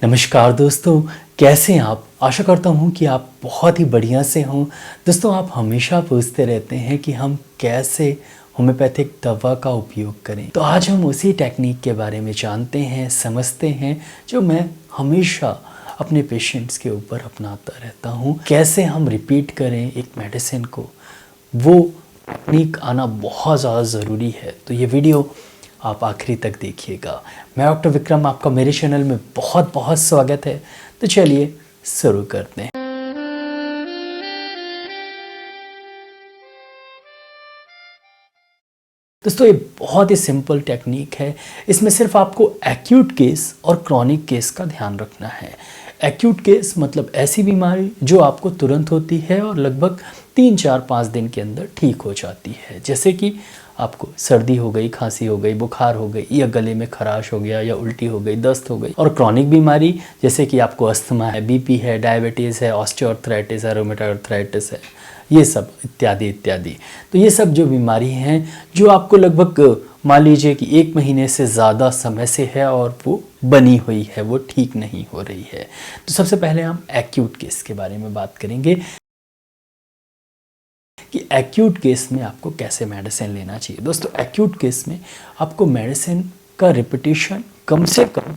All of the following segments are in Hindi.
नमस्कार दोस्तों, कैसे हैं आप। आशा करता हूं कि आप बहुत ही बढ़िया से हों। दोस्तों, आप हमेशा पूछते रहते हैं कि हम कैसे होम्योपैथिक दवा का उपयोग करें। तो आज हम उसी टेक्निक के बारे में जानते हैं, समझते हैं, जो मैं हमेशा अपने पेशेंट्स के ऊपर अपनाता रहता हूं। कैसे हम रिपीट करें एक मेडिसिन को, वो टेक्निक आना बहुत ज़्यादा ज़रूरी है। तो ये वीडियो आप आखिरी तक देखिएगा। मैं डॉक्टर विक्रम, आपका मेरे चैनल में बहुत बहुत स्वागत है। तो चलिए शुरू करते हैं। दोस्तों, ये बहुत ही सिंपल टेक्निक है। इसमें सिर्फ आपको एक्यूट केस और क्रॉनिक केस का ध्यान रखना है। एक्यूट केस मतलब ऐसी बीमारी जो आपको तुरंत होती है और लगभग 3-4-5 दिन के अंदर ठीक हो जाती है। जैसे कि आपको सर्दी हो गई, खांसी हो गई, बुखार हो गई, या गले में खराश हो गया, या उल्टी हो गई, दस्त हो गई। और क्रॉनिक बीमारी जैसे कि आपको अस्थमा है, बीपी है, डायबिटीज़ है, ऑस्टियोआर्थराइटिस है, रोमेटॉइड आर्थराइटिस है, ये सब इत्यादि इत्यादि। तो ये सब जो बीमारी हैं जो आपको लगभग मान लीजिए कि 1 महीने से ज़्यादा समय से है और वो बनी हुई है, वो ठीक नहीं हो रही है। तो सबसे पहले हम एक्यूट केस के बारे में बात करेंगे कि एक्यूट केस में आपको कैसे मेडिसिन लेना चाहिए। दोस्तों, एक्यूट केस में आपको मेडिसिन का रिपीटिशन कम से कम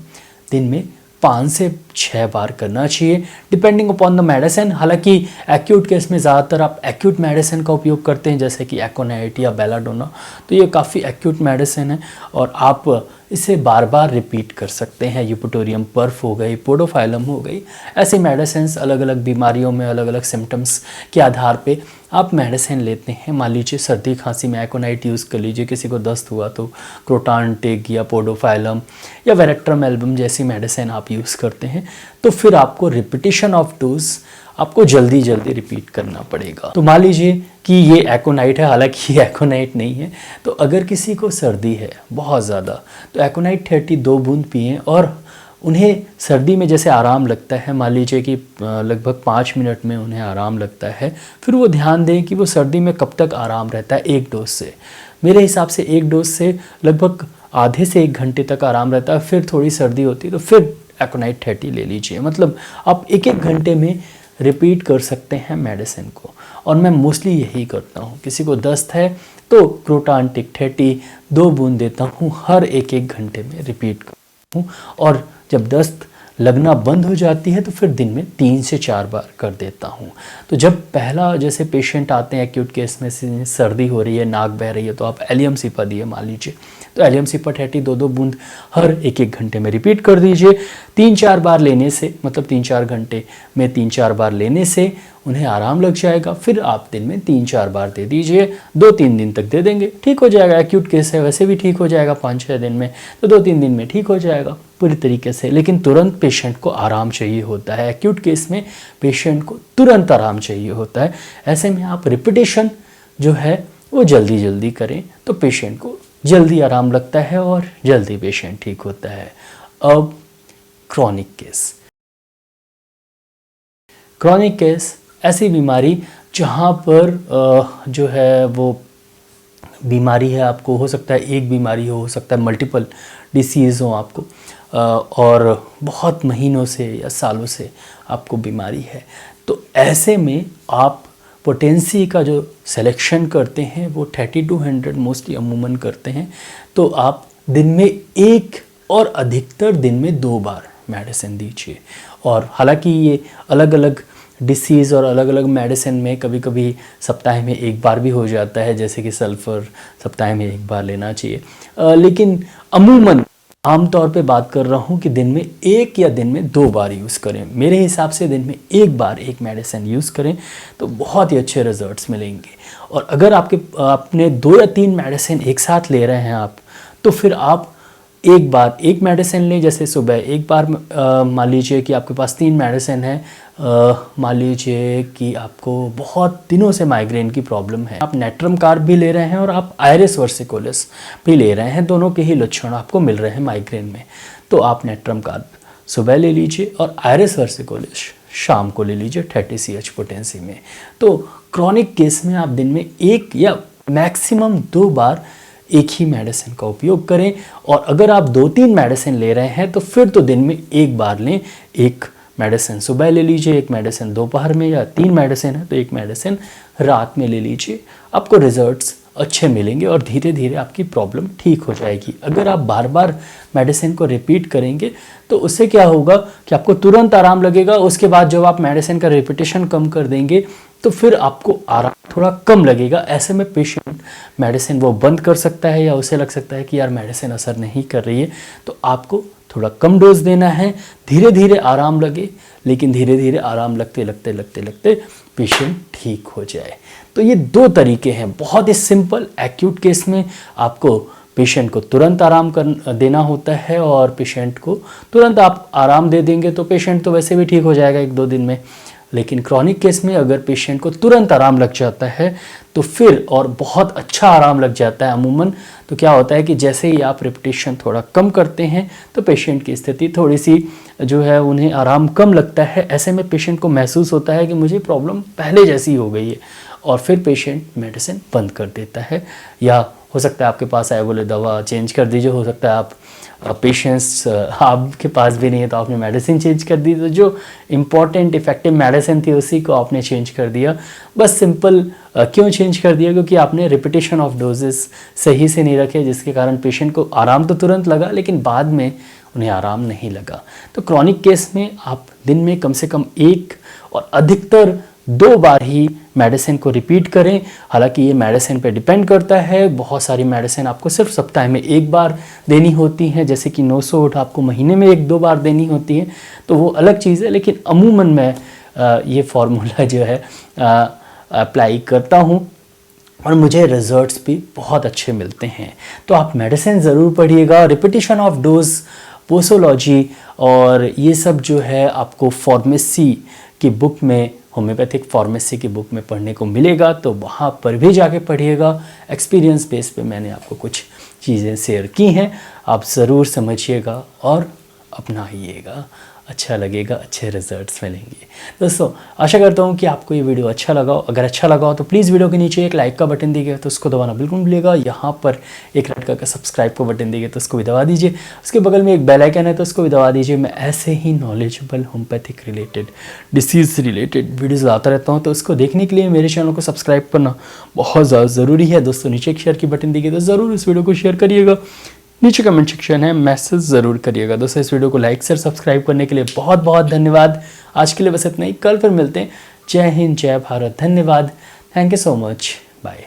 दिन में 5 से 6 बार करना चाहिए, डिपेंडिंग अपॉन द मेडिसिन। हालांकि एक्यूट केस में ज़्यादातर आप एक्यूट मेडिसिन का उपयोग करते हैं, जैसे कि एकोनाइट या बेलाडोना। तो ये काफ़ी एक्यूट मेडिसिन है और आप इसे बार बार रिपीट कर सकते हैं। यूपटोरियम पर्फ हो गई, पोडोफाइलम हो गई, ऐसी मेडिसिन अलग अलग बीमारियों में अलग अलग सिम्टम्स के आधार पे आप मेडिसिन लेते हैं। मान लीजिए सर्दी खांसी में एकोनाइट यूज़ कर लीजिए, किसी को दस्त हुआ तो क्रोटान टेक या पोडोफाइलम या वेरेक्ट्रम एल्बम जैसी मेडिसिन आप यूज़ करते हैं। तो फिर आपको रिपीटिशन ऑफ डोज आपको जल्दी जल्दी रिपीट करना पड़ेगा। तो मान लीजिए कि ये एकोनाइट है, हालांकि ये एकोनाइट नहीं है। तो अगर किसी को सर्दी है बहुत ज़्यादा, तो एकोनाइट 30 2 बूंद पिएँ और उन्हें सर्दी में जैसे आराम लगता है, मान लीजिए कि लगभग 5 मिनट में उन्हें आराम लगता है, फिर वो ध्यान दें कि वो सर्दी में कब तक आराम रहता है। 1 डोज से, मेरे हिसाब से 1 डोज से लगभग आधे से 1 घंटे तक आराम रहता है। फिर थोड़ी सर्दी होती है तो फिर एकोनाइट 30 ले लीजिए। मतलब आप 1-1 घंटे में रिपीट कर सकते हैं मेडिसिन को। और मैं मोस्टली यही करता हूँ। किसी को दस्त है तो क्रोटान टिक 30 2 बूंद देता हूँ, हर 1-1 घंटे में रिपीट करता हूँ। और जब दस्त लगना बंद हो जाती है तो फिर दिन में 3 से 4 बार कर देता हूँ। तो जब पहला जैसे पेशेंट आते हैं एक्यूट केस में, सर्दी हो रही है, नाक बह रही है, तो आप एलियम सिपा दिए मान लीजिए, तो एलियम सिपा 30 2-2 बूंद हर 1-1 घंटे में रिपीट कर दीजिए। 3-4 बार लेने से, मतलब 3-4 घंटे में 3-4 बार लेने से उन्हें आराम लग जाएगा। फिर आप दिन में 3-4 बार दे दीजिए, 2-3 दिन तक दे देंगे, ठीक हो जाएगा। एक्यूट केस है, वैसे भी ठीक हो जाएगा 5-6 दिन में, तो 2-3 दिन में ठीक हो जाएगा पूरी तरीके से। लेकिन तुरंत पेशेंट को आराम चाहिए होता है। एक्यूट केस में पेशेंट को तुरंत आराम चाहिए होता है। ऐसे में आप रिपीटिशन जो है वो जल्दी जल्दी करें तो पेशेंट को जल्दी आराम लगता है और जल्दी पेशेंट ठीक होता है। अब क्रॉनिक केस। क्रॉनिक केस ऐसी बीमारी जहाँ पर जो है वो बीमारी है, आपको हो सकता है एक बीमारी हो सकता है मल्टीपल डिसीज़ हो आपको, और बहुत महीनों से या सालों से आपको बीमारी है। तो ऐसे में आप पोटेंसी का जो सिलेक्शन करते हैं वो 30 to 100 मोस्टली अमूमन करते हैं। तो आप दिन में 1 और अधिकतर दिन में 2 बार मेडिसिन दीजिए। और हालांकि ये अलग अलग डिसीज़ और अलग अलग मेडिसिन में कभी कभी सप्ताह में 1 बार भी हो जाता है, जैसे कि सल्फ़र सप्ताह में 1 बार लेना चाहिए। लेकिन अमूमन आमतौर पे बात कर रहा हूँ कि दिन में 1 या दिन में 2 बार यूज़ करें। मेरे हिसाब से दिन में 1 बार एक मेडिसिन यूज़ करें तो बहुत ही अच्छे रिजल्ट्स मिलेंगे। और अगर आपने 2 या 3 मेडिसिन एक साथ ले रहे हैं आप, तो फिर आप एक बार एक मेडिसिन लें। जैसे सुबह एक बार, मान लीजिए कि आपके पास 3 मेडिसिन है, मान लीजिए कि आपको बहुत दिनों से माइग्रेन की प्रॉब्लम है, आप नेट्रम कार्ब भी ले रहे हैं और आप आयरिस वर्सिकोलिस भी ले रहे हैं, दोनों के ही लक्षण आपको मिल रहे हैं माइग्रेन में, तो आप नेट्रम कार्ब सुबह ले लीजिए और आयरिस वर्सिकोलिस शाम को ले लीजिए 30 CH पोटेंसी में। तो क्रॉनिक केस में आप दिन में 1 या मैक्सिमम 2 बार एक ही मेडिसिन का उपयोग करें। और अगर आप 2-3 मेडिसिन ले रहे हैं तो फिर तो दिन में एक बार लें। एक मेडिसिन सुबह ले लीजिए, एक मेडिसिन दोपहर में, या 3 मेडिसिन है तो एक मेडिसिन रात में ले लीजिए। आपको रिजल्ट्स अच्छे मिलेंगे और धीरे धीरे आपकी प्रॉब्लम ठीक हो जाएगी। अगर आप बार बार मेडिसिन को रिपीट करेंगे तो उससे क्या होगा कि आपको तुरंत आराम लगेगा। उसके बाद जब आप मेडिसिन का रिपीटेशन कम कर देंगे तो फिर आपको आराम थोड़ा कम लगेगा। ऐसे में पेशेंट मेडिसिन वो बंद कर सकता है, या उसे लग सकता है कि यार मेडिसिन असर नहीं कर रही है। तो आपको थोड़ा कम डोज देना है, धीरे धीरे आराम लगे, लेकिन धीरे धीरे आराम लगते लगते लगते लगते पेशेंट ठीक हो जाए। तो ये 2 तरीके हैं, बहुत ही सिंपल। एक्यूट केस में आपको पेशेंट को तुरंत आराम कर देना होता है, और पेशेंट को तुरंत आप आराम दे देंगे तो पेशेंट तो वैसे भी ठीक हो जाएगा 1-2 दिन में। लेकिन क्रॉनिक केस में अगर पेशेंट को तुरंत आराम लग जाता है तो फिर, और बहुत अच्छा आराम लग जाता है अमूमन, तो क्या होता है कि जैसे ही आप रिपीटेशन थोड़ा कम करते हैं तो पेशेंट की स्थिति थोड़ी सी जो है, उन्हें आराम कम लगता है। ऐसे में पेशेंट को महसूस होता है कि मुझे प्रॉब्लम पहले जैसी हो गई है, और फिर पेशेंट मेडिसिन बंद कर देता है। या हो सकता है आपके पास आए बोले दवा चेंज कर दीजिए, हो सकता है आप पेशेंस आपके पास भी नहीं है तो आपने मेडिसिन चेंज कर दी, तो जो इम्पॉर्टेंट इफेक्टिव मेडिसिन थी उसी को आपने चेंज कर दिया। बस सिंपल क्यों चेंज कर दिया? क्योंकि आपने रिपीटेशन ऑफ डोजेस सही से नहीं रखे, जिसके कारण पेशेंट को आराम तो तुरंत लगा लेकिन बाद में उन्हें आराम नहीं लगा। तो क्रॉनिक केस में आप दिन में कम से कम 1 और अधिकतर 2 बार ही मेडिसिन को रिपीट करें। हालांकि ये मेडिसिन पे डिपेंड करता है, बहुत सारी मेडिसिन आपको सिर्फ सप्ताह में 1 बार देनी होती हैं, जैसे कि नोसोट आपको महीने में 1-2 बार देनी होती है, तो वो अलग चीज़ है। लेकिन अमूमन मैं ये फार्मूला जो है अप्लाई करता हूँ और मुझे रिजल्ट्स भी बहुत अच्छे मिलते हैं। तो आप मेडिसिन ज़रूर पढ़िएगा। रिपीटेशन ऑफ डोज, पोसोलॉजी और ये सब जो है आपको फार्मेसी की बुक में, होम्योपैथिक फार्मेसी की बुक में पढ़ने को मिलेगा, तो वहाँ पर भी जाके पढ़िएगा। एक्सपीरियंस बेस पे मैंने आपको कुछ चीज़ें शेयर की हैं, आप ज़रूर समझिएगा और अपनाइएगा, अच्छा लगेगा, अच्छे रिजल्ट्स मिलेंगे। दोस्तों आशा करता हूँ कि आपको ये वीडियो अच्छा लगा हो। अगर अच्छा लगा हो तो प्लीज़ वीडियो के नीचे एक लाइक का बटन दिखेगा तो उसको दबाना बिल्कुल नहीं भूलिएगा। यहाँ पर एक रेड कलर का सब्सक्राइब का बटन दिखेगा तो उसको भी दबा दीजिए। उसके बगल में एक बेल आइकन है तो उसको भी दबा दीजिए। मैं ऐसे ही knowledgeable homeopathic related, disease related videos लाता रहता हूँ, तो उसको देखने के लिए मेरे चैनल को सब्सक्राइब करना बहुत ज़्यादा ज़रूरी है। दोस्तों नीचे एक शेयर की बटन दिखे तो ज़रूर इस वीडियो को शेयर करिएगा। नीचे कमेंट सेक्शन है, मैसेज ज़रूर करिएगा। दोस्तों इस वीडियो को लाइक शेयर सब्सक्राइब करने के लिए बहुत बहुत धन्यवाद। आज के लिए बस इतना ही, कल फिर मिलते हैं। जय हिंद, जय भारत, धन्यवाद, thank you so much, bye.